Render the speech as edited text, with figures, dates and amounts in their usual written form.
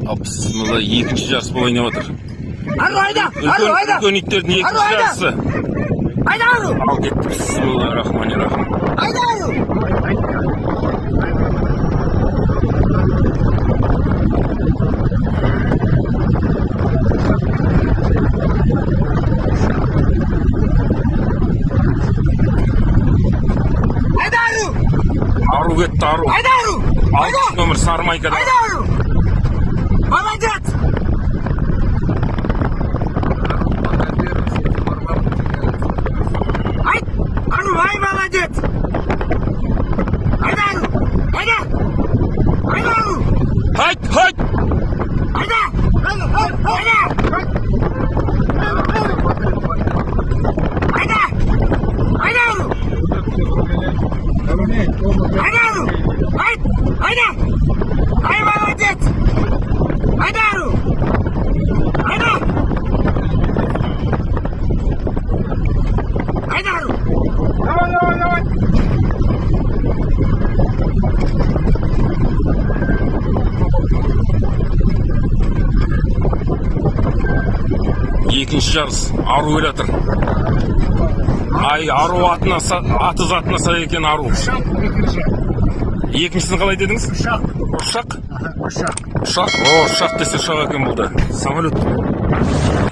Bismillah, екінші жарыс болып ойнап отыр. Ару айда, ару айда. Үлкен иттердің екінші жарысы. Айда ару. Ал кетті. Бисмиллахиррахманиррахим. Айда ару. Айда ару. Ару кетті, ару. Айда ару. Айда. 6 номер Сармайкада. Айда ару. Молодец. Ару, ай, молодец! Айда, Ару! Айда! Айда, Ару! Хайт, хайт! Айда! Айда! Айда! Айда! Айда, Ару! Айда, Ару! Айда! Ай, молодец! Айда, Ару! Айда! Айда, Ару! Давай, давай, давай! Екінші жарыс ару келе жатыр. Ай, ару аты затына сай екен ару. Екіншісін қалай дедіңіз? Ушак. Ұршақ? Ушак. Ұршақ? О, ұршақ десе ұшақ екен бұл да. Самолет.